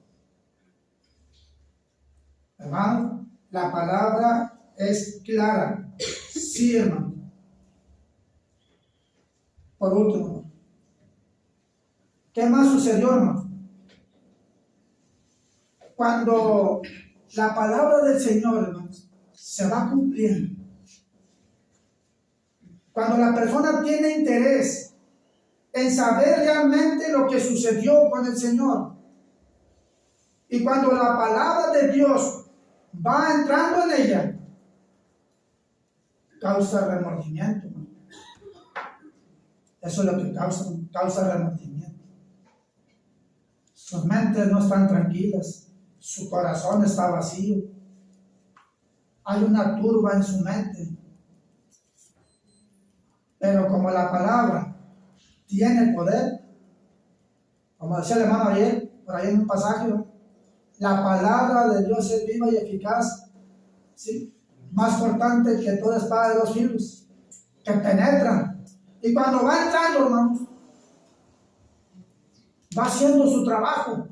Hermano, la palabra es clara. Sí, hermano. Por último, ¿qué más sucedió, hermano? Cuando la palabra del Señor, hermanos, se va cumpliendo, cuando la persona tiene interés en saber realmente lo que sucedió con el Señor, y cuando la palabra de Dios va entrando en ella, causa remordimiento, Eso es lo que causa remordimiento. Sus mentes no están tranquilas, su corazón está vacío. Hay una turba en su mente. Pero como la palabra tiene poder, como decía el hermano ayer, por ahí en un pasaje, ¿no? La palabra de Dios es viva y eficaz, ¿sí? Más cortante que toda espada de dos filos, que penetra. Y cuando va entrando, hermanos, va haciendo su trabajo,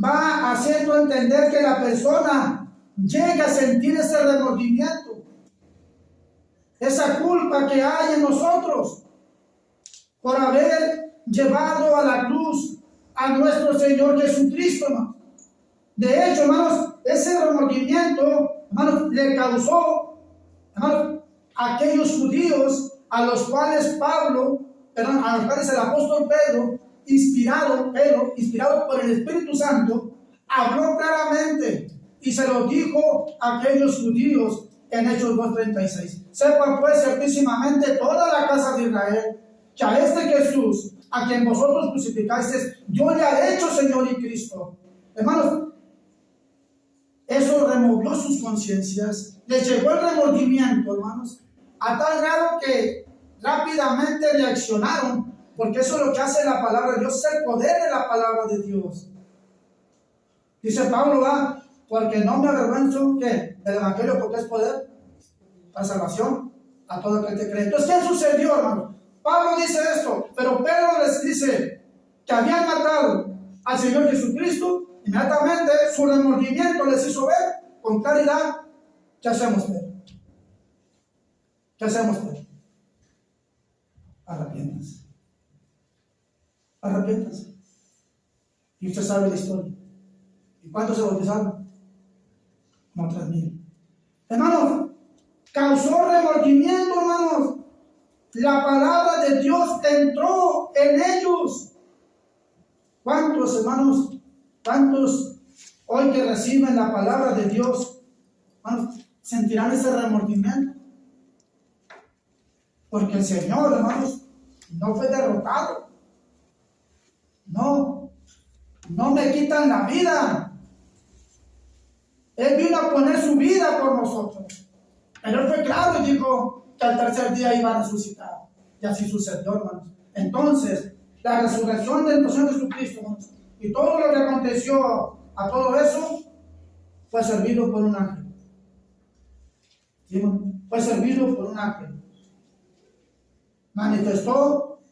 va haciendo entender que la persona llega a sentir ese remordimiento, esa culpa que hay en nosotros por haber llevado a la cruz a nuestro Señor Jesucristo, hermanos. De hecho, hermanos, ese remordimiento, hermanos, le causó, hermanos, a aquellos judíos a los cuales a los cuales el apóstol Pedro, inspirado por el Espíritu Santo, habló claramente y se lo dijo a aquellos judíos en Hechos 2:36. Sepa pues ciertísimamente toda la casa de Israel que a este Jesús, a quien vosotros crucificasteis, yo le he hecho Señor y Cristo. Hermanos, eso removió sus conciencias, les llegó el remordimiento, hermanos, a tal grado que rápidamente reaccionaron, porque eso es lo que hace la palabra de Dios, es el poder de la palabra de Dios. Dice Pablo, porque no me avergüenzo del Evangelio, porque es poder para salvación a todo aquel que cree. Entonces, ¿qué sucedió, hermano? Pablo dice esto, pero Pedro les dice que habían matado al Señor Jesucristo. Inmediatamente su remordimiento les hizo ver con claridad: ¿qué hacemos, Pedro? ¿Qué hacemos, Pedro? Arrepiéntanse. Arrepiéntanse. Y usted sabe la historia. ¿Y cuántos se bautizaron? Como 3,000. Hermanos, causó remordimiento, hermanos. La palabra de Dios entró en ellos. ¿Cuántos, hermanos? ¿Cuántos hoy que reciben la palabra de Dios, hermanos, sentirán ese remordimiento? Porque el Señor, hermanos, no fue derrotado. No me quitan la vida. Él vino a poner su vida por nosotros. Pero Él fue claro y dijo que al tercer día iba a resucitar. Y así sucedió, hermanos. Entonces, la resurrección del Señor Jesucristo, hermanos, y todo lo que aconteció a todo eso, fue servido por un ángel. ¿Sí? Fue servido por un ángel. Manifestó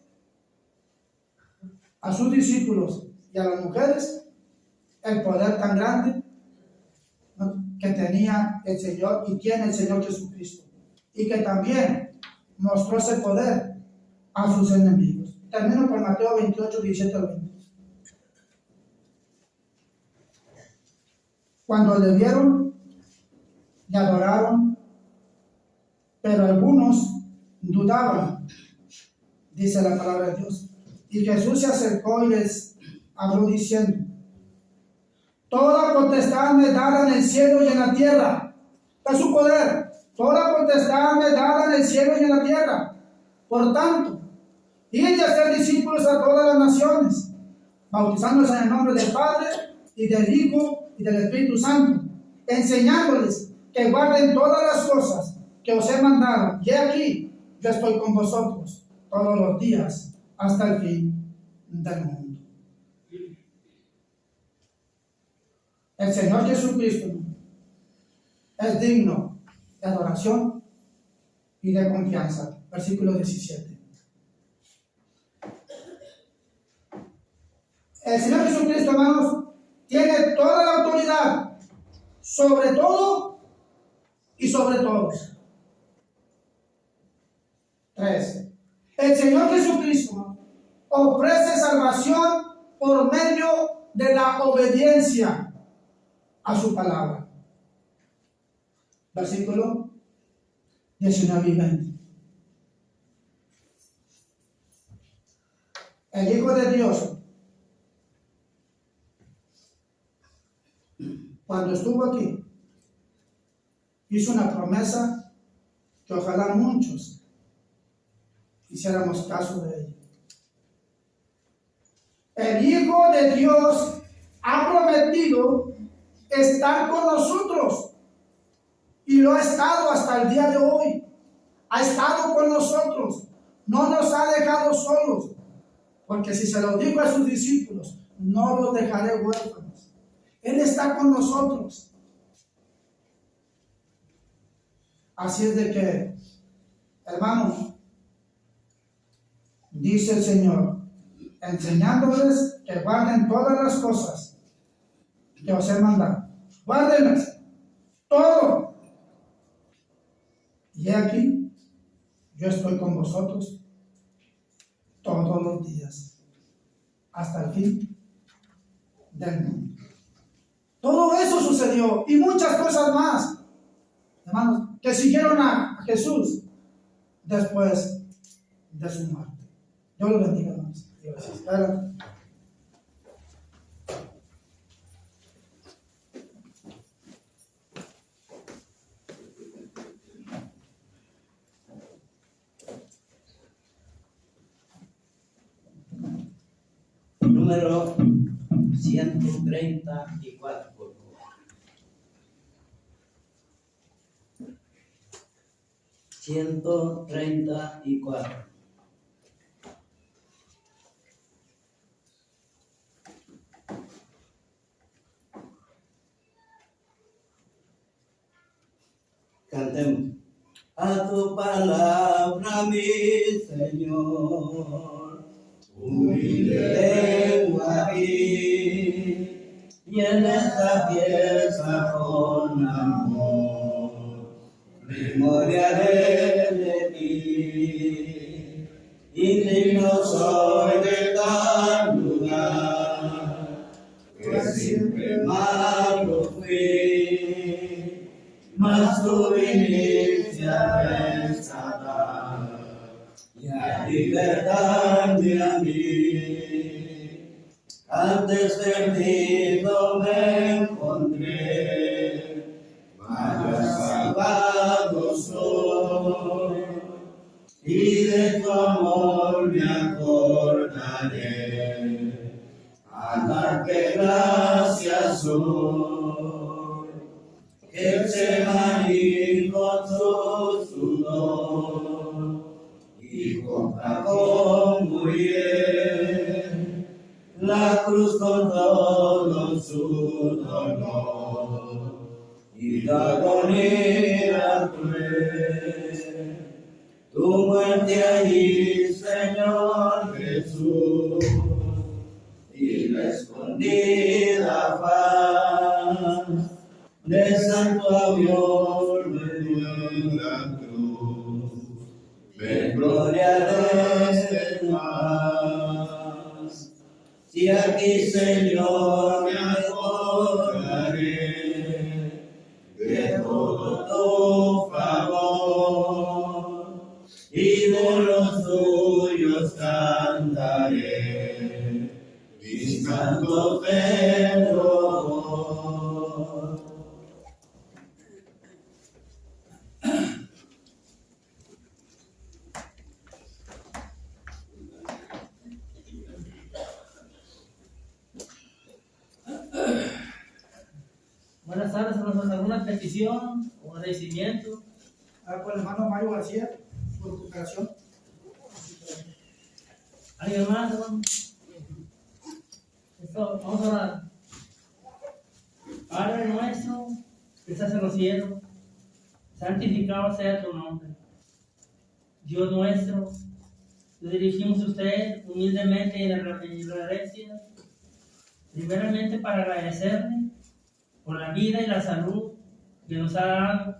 a sus discípulos y a las mujeres el poder tan grande, ¿no?, que tenía el Señor y tiene el Señor Jesucristo, y que también mostró ese poder a sus enemigos. Termino con Mateo 28, 17 al 20. Cuando le vieron, le adoraron, pero algunos dudaban, dice la palabra de Dios. Y Jesús se acercó y les habló diciendo: toda potestad me dada en el cielo y en la tierra. Está su poder. Toda potestad me dada en el cielo y en la tierra. Por tanto, id y hacer discípulos a todas las naciones, bautizándolos en el nombre del Padre y del Hijo y del Espíritu Santo, enseñándoles que guarden todas las cosas que os he mandado. Y aquí yo estoy con vosotros todos los días hasta el fin del mundo. El Señor Jesucristo es digno de adoración y de confianza. Versículo 17. El Señor Jesucristo, hermanos, tiene toda la autoridad sobre todo y sobre todos. 3. El Señor Jesucristo ofrece salvación por medio de la obediencia a su palabra. Versículo 19 y 20. El Hijo de Dios, cuando estuvo aquí, hizo una promesa que ojalá muchos hiciéramos caso de ella. El Hijo de Dios ha prometido estar con nosotros y lo ha estado hasta el día de hoy. Ha estado con nosotros, no nos ha dejado solos, porque si se lo dijo a sus discípulos, no los dejaré huérfanos. Él está con nosotros. Así es de que, hermanos, dice el Señor, enseñándoles que guarden todas las cosas que os he mandado. Guárdenlas, todo. Y aquí, yo estoy con vosotros todos los días, hasta el fin del mundo. Todo eso sucedió y muchas cosas más, hermanos, que siguieron a Jesús después de su muerte. Dios los bendiga, hermanos. Gracias. Adelante. Número 134, por favor. 134. Cantemos. A tu palabra, mi Señor, humilde vengo aquí, y en esta pieza con amor memoriaré de ti. Indigno soy de tal lugar, pues siempre malo fui, mas tú viniste a rescatar y a libertarme a mí. Antes perdido me encontré, mas ya salvado soy, y de tu amor me acordaré, al darte gracias hoy. Él se manifestó con su sudor y compra con muy bien la cruz con todo su dolor y la agonía cruel. Tu muerte allí, Señor Jesús, y la escondida paz de santo amor me dio la cruz, me gloriaré más. Si aquí, Señor, me acordaré de todo tu favor, y de los tuyos cantaré mis cantos de dolor. Buenas tardes, hermanos. ¿Alguna petición o agradecimiento? Por el hermano Mario García, por recuperación. ¿Alguien más, hermano? Vamos a orar. Padre nuestro, que estás en los cielos, santificado sea tu nombre. Dios nuestro, nos dirigimos a usted humildemente y en reverencia, primeramente para agradecerle por la vida y la salud que nos ha dado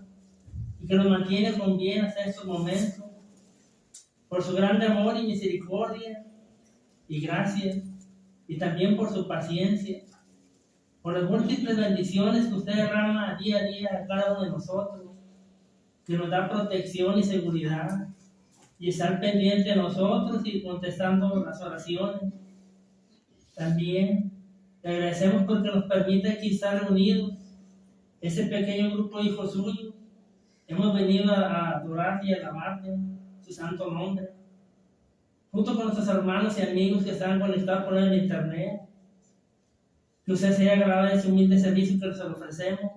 y que nos mantiene con bien hasta estos momentos, por su grande amor y misericordia y gracia, y también por su paciencia, por las múltiples bendiciones que usted derrama día a día a cada uno de nosotros, que nos da protección y seguridad, y estar pendiente de nosotros y contestando las oraciones. También le agradecemos porque nos permite aquí estar reunidos, ese pequeño grupo de hijos suyos. Hemos venido a adorar y a alabarle su santo nombre. junto con nuestros hermanos y amigos que están conectados por el internet, que usted se haya agradado de ese humilde servicio que les ofrecemos,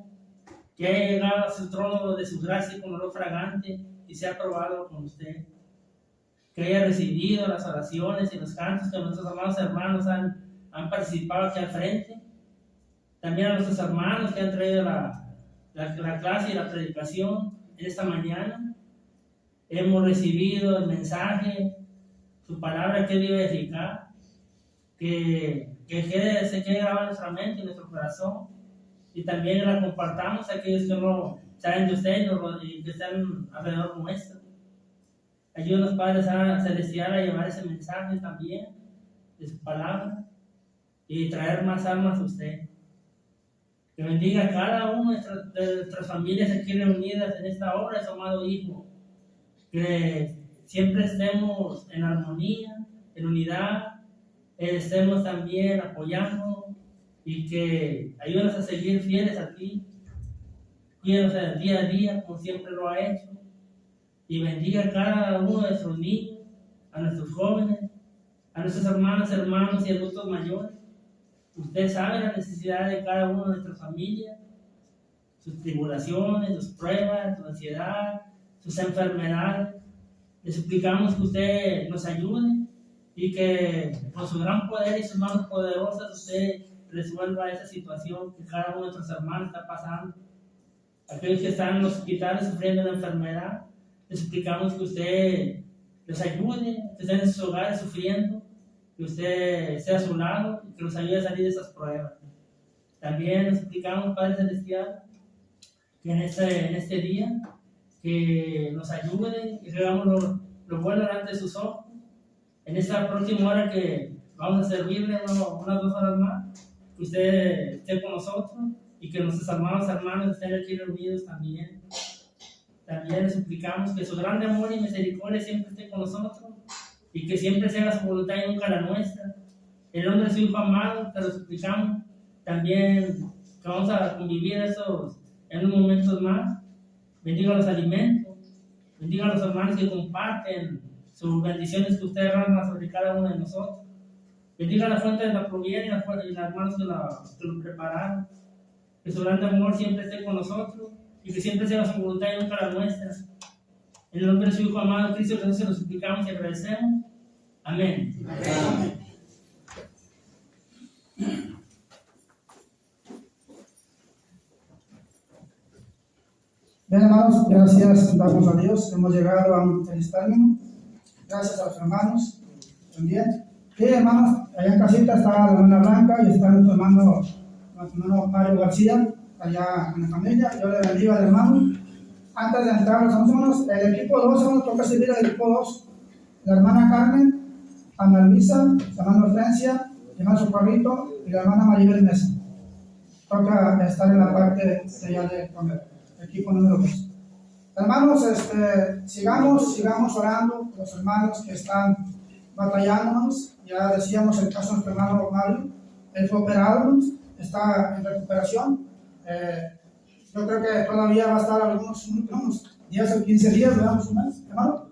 que haya llegado a su trono de su gracia con olor fragante y sea aprobado con usted, que haya recibido las oraciones y los cantos que nuestros amados hermanos han participado aquí al frente, también a nuestros hermanos que han traído la clase y la predicación en esta mañana. Hemos recibido el mensaje, su palabra que es viva y eficaz, que se quede grabada en nuestra mente y en nuestro corazón, y también la compartamos a aquellos que no saben de usted y que están alrededor nuestro. Ayúdanos, Padre Celestial, a llevar ese mensaje también de su palabra y traer más almas a usted. Que bendiga a cada una de nuestras familias aquí reunidas en esta hora de su amado Hijo. Que siempre estemos en armonía, en unidad, estemos también apoyando y que ayúdenos a seguir fieles a ti. Cuídanos día a día como siempre lo ha hecho. Y bendiga a cada uno de nuestros niños, a nuestros jóvenes, a nuestros hermanos y adultos mayores. Usted sabe la necesidad de cada uno de nuestras familias, sus tribulaciones, sus pruebas, su ansiedad, sus enfermedades. Le suplicamos que usted nos ayude y que con su gran poder y sus manos poderosas usted resuelva esa situación que cada uno de nuestros hermanos está pasando. Aquellos que están en los hospitales sufriendo de enfermedad, le suplicamos que usted les ayude, que estén en sus hogares sufriendo, que usted esté a su lado y que los ayude a salir de esas pruebas. También les suplicamos, Padre Celestial, que en este día que nos ayude y hagamos lo bueno delante de sus ojos. En esta próxima hora que vamos a servirle unas 2 horas más, que usted esté con nosotros y que nuestros amados hermanos estén aquí reunidos también. También les suplicamos que su grande amor y misericordia siempre esté con nosotros y que siempre se haga su voluntad y nunca la nuestra. En el nombre de su Hijo amado, te lo suplicamos. También que vamos a convivir en unos momentos más. Bendiga los alimentos, bendiga a los hermanos que comparten sus bendiciones que usted derrama sobre cada uno de nosotros. Bendiga la fuente de la providencia y las manos que lo prepararon. Que su grande amor siempre esté con nosotros y que siempre sea su voluntad y nunca la nuestra. En el nombre de su Hijo amado Cristo Jesús se lo suplicamos y agradecemos. Amén. Amén. Bien, hermanos, gracias, damos a Dios. Hemos llegado a un feliz término. Gracias a los hermanos también. Sí, hermanos, allá en casita está la hermana Blanca y está nuestro hermano Mario García, allá en la familia. Yo le bendiga al hermano. Antes de entrar, los hermanos, el equipo 2, hermanos, toca servir al equipo 2. La hermana Carmen, Ana Luisa, la hermana Hortensia, el hermano Socorrito y la hermana Maribel Mesa. Toca estar en la parte de allá de comer. Equipo número 2. Hermanos, sigamos orando por los hermanos que están batallándonos. Ya decíamos el caso de nuestro hermano Mario, él fue operado, está en recuperación. Yo creo que todavía va a estar algunos 10 o 15 días, ¿verdad? Más o menos, hermano.